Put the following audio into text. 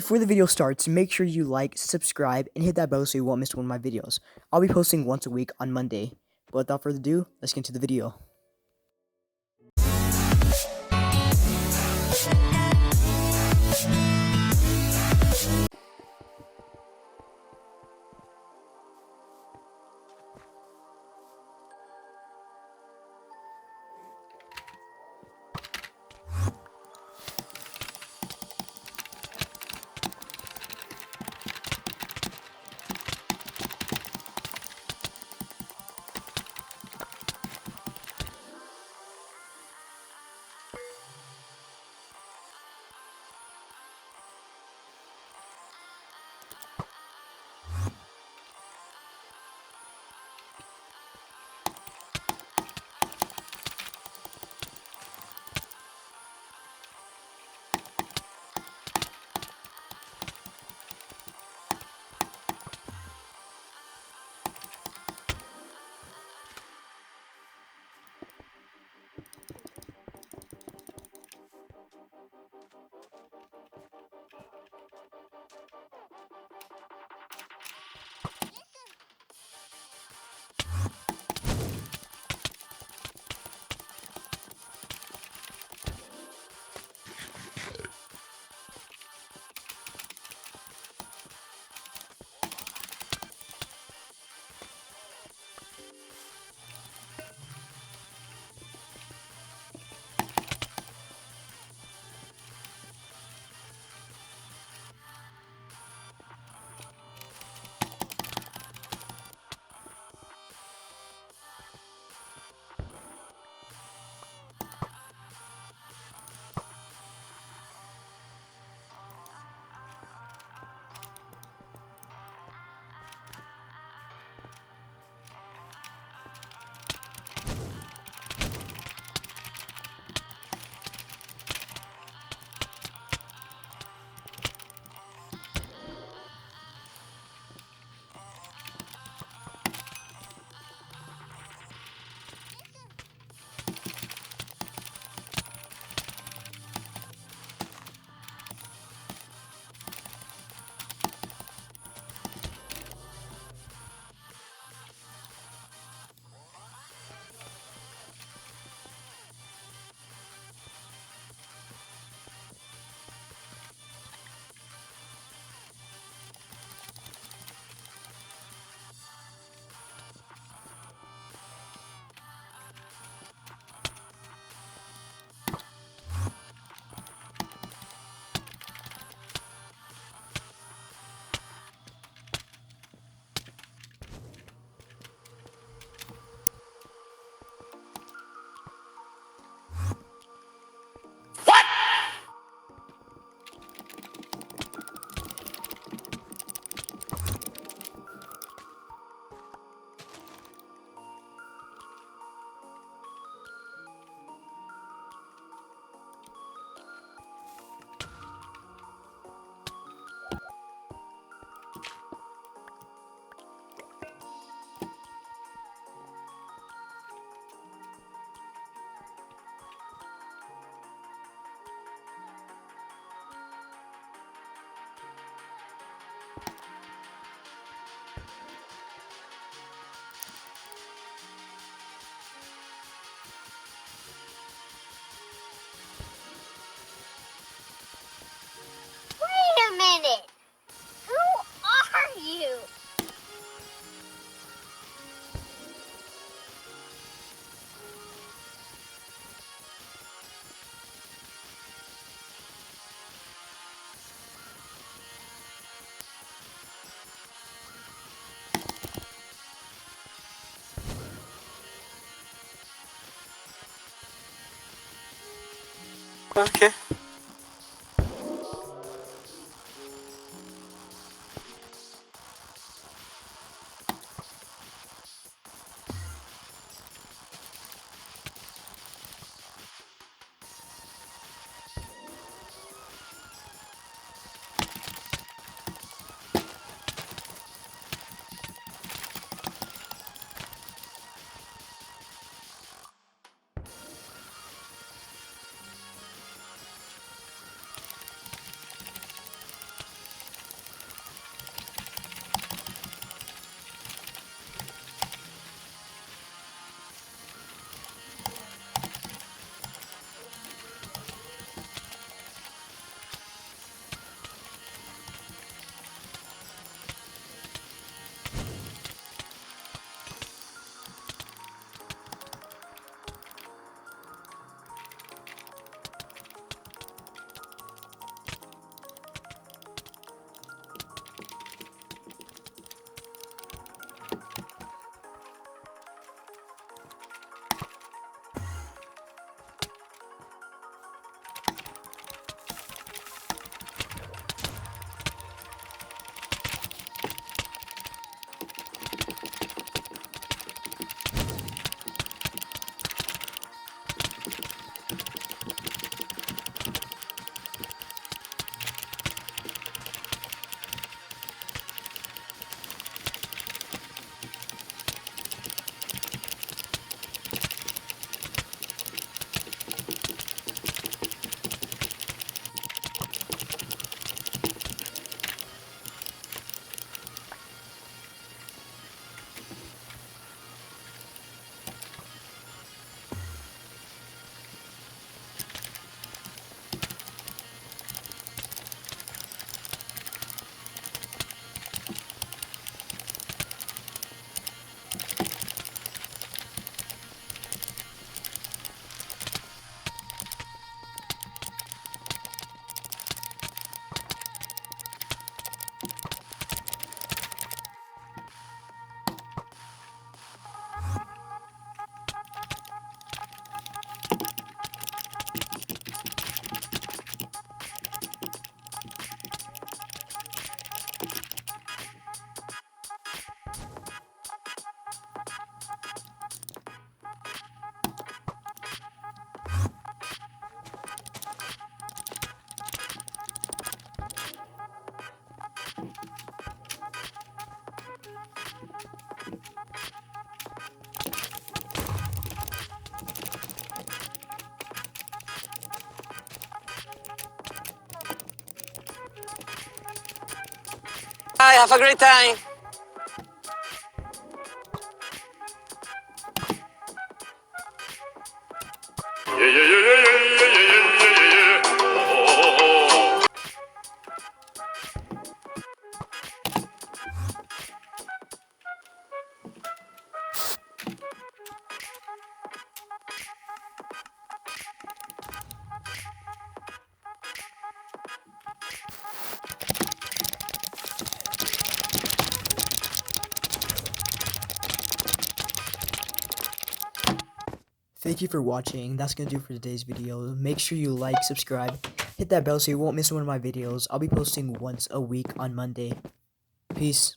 Before the video starts, make sure you like, subscribe, and hit that bell so you won't miss one of my videos. I'll be posting once a week on Monday. But without further ado, let's get into the video. Wait a minute! Who are you? Okay. Bye. Have a great time. Yeah, yeah, yeah, yeah, yeah, yeah, yeah, yeah, yeah. Oh, oh, oh. Thank you for watching. That's gonna do it for today's video. Make sure you like, subscribe, hit that bell so you won't miss one of my videos. I'll be posting once a week on Monday. Peace.